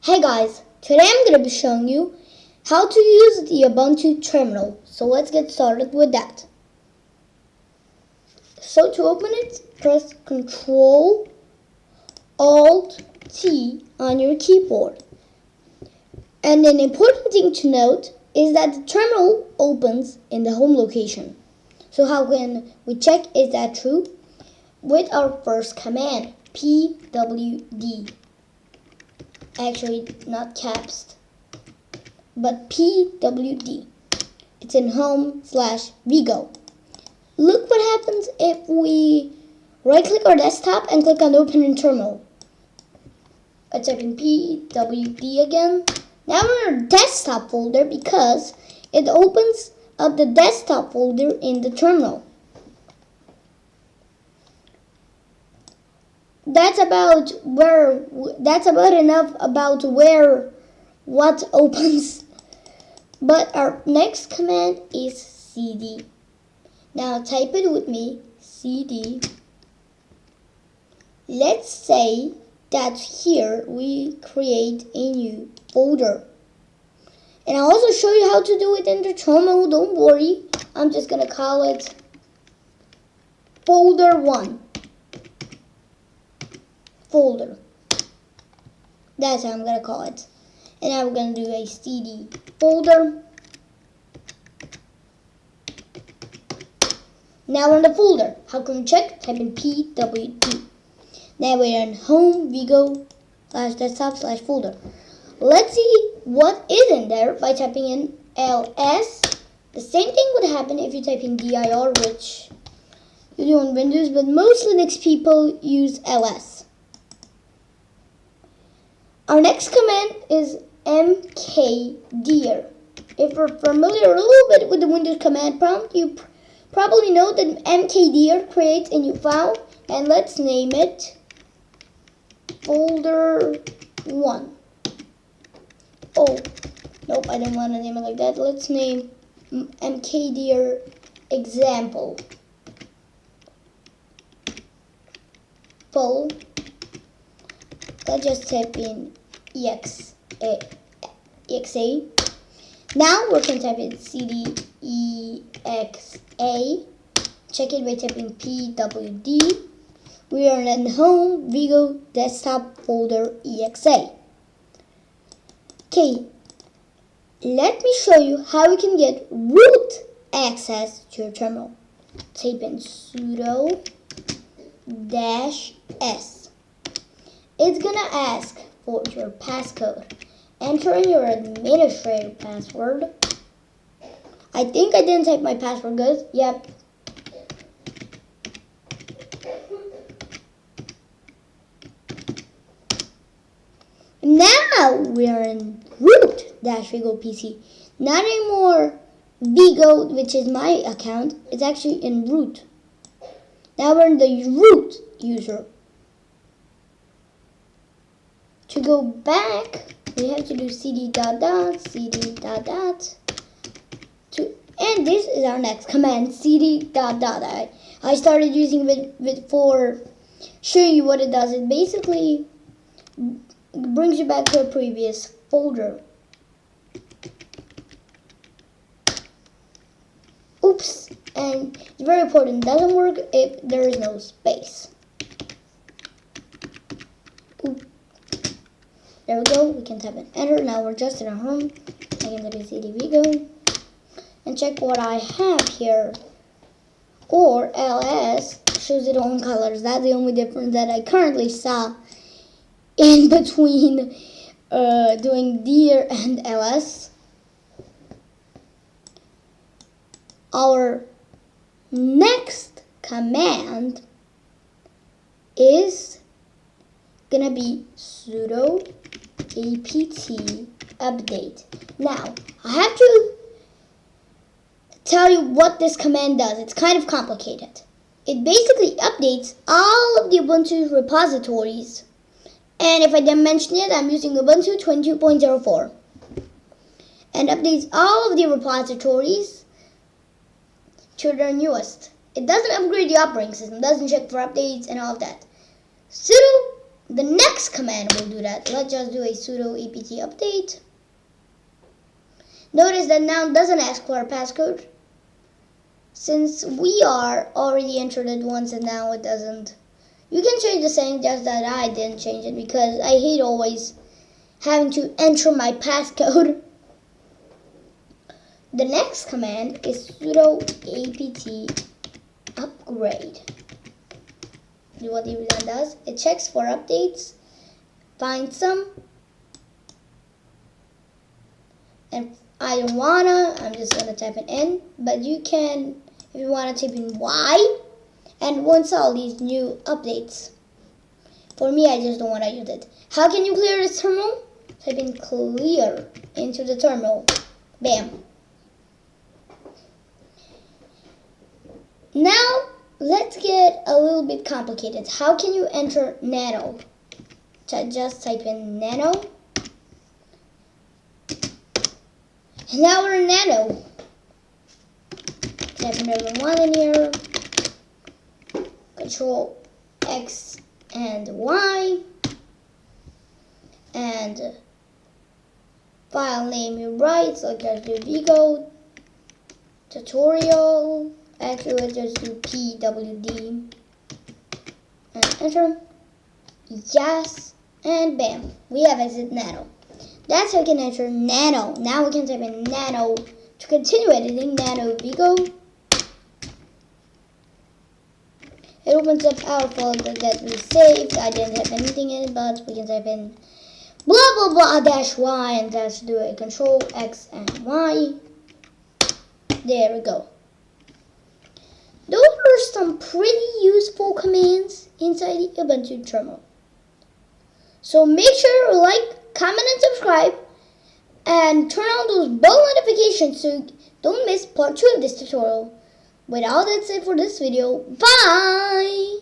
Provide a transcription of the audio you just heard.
Hey guys, today I'm going to be showing you how to use the Ubuntu terminal. So let's get started with that. So to open it, press Ctrl Alt T on your keyboard. And an important thing to note is that the terminal opens in the home location. So how can we check is that true? With our first command, pwd. Actually, not caps, but pwd. It's in home/vigo. Look what happens if we right-click our desktop and click on Open in Terminal. I type in pwd again. Now we're in our desktop folder because it opens up the desktop folder in the terminal. That's about enough about where what opens. But our next command is cd. Now type it with me, cd. Let's say that here we create a new folder. And I'll also show you how to do it in the terminal, don't worry. I'm just gonna call it folder 1. Folder. That's how I'm gonna call it. And now we're gonna do a cd folder. Now we're in the folder. How can we check? Type in pwd. Now we're in home vigo/desktop/folder. Let's see what is in there by typing in ls. The same thing would happen if you type in dir, which you do on Windows, but most Linux people use ls. Our next command is mkdir. If you're familiar a little bit with the Windows command prompt, you probably know that mkdir creates a new file, and let's name it folder 1. Oh, nope, I didn't want to name it like that. Let's name mkdir example. Full. Let's just type in exa. Now we're going to type in cd exa. Check it by typing pwd. We are in home vigo desktop folder exa. Okay, let me show you how we can get root access to your terminal. Type in sudo -s. It's gonna ask for your passcode. Enter in your administrator password. I think I didn't type my password good. Yep. Now we are in root-vigo PC. Not anymore Vigo, which is my account. It's actually in root. Now we're in the root user. To go back, we have to do cd ... and this is our next command, cd ... I started using it for showing you what it does. It basically brings you back to a previous folder. Oops, and it's very important. It doesn't work if there is no space. Oops. There we go, we can type in enter. Now we're just in our home. I can type in cd vigo and check what I have here. Or ls shows its own colors. That's the only difference that I currently saw in between doing dir and ls. Our next command is gonna be sudo apt update. Now, I have to tell you what this command does. It's kind of complicated. It basically updates all of the Ubuntu repositories. And if I didn't mention it, I'm using Ubuntu 22.04. And updates all of the repositories to their newest. It doesn't upgrade the operating system, doesn't check for updates and all of that. Sudo the next command will do that. Let's just do a sudo apt update. Notice that now it doesn't ask for a passcode, since we are already entered it once and now it doesn't. You can change the setting, just that I didn't change it because I hate always having to enter my passcode. The next command is sudo apt upgrade. What it does, it checks for updates, finds some, and I don't wanna, I'm just gonna type it in, but you can, if you wanna type in Y, and once all these new updates. For me, I just don't wanna use it. How can you clear this terminal? Type in clear into the terminal. Bam. Now, let's get a little bit complicated. How can you enter nano? Just type in nano. And now we're in nano. Type another one in here. Control X and Y. And file name you write, so just do Vigo tutorial. Actually, let's just do pwd and enter. Yes, and bam, we have exit nano. That's how we can enter nano. Now we can type in nano to continue editing. Nano Vigo. It opens up our folder that we saved. I didn't have anything in it, but we can type in blah blah blah dash y and dash do a control X and Y. There we go. Those are some pretty useful commands inside the Ubuntu terminal. So make sure to like, comment, and subscribe, and turn on those bell notifications so you don't miss part 2 of this tutorial. But all that's it for this video. Bye!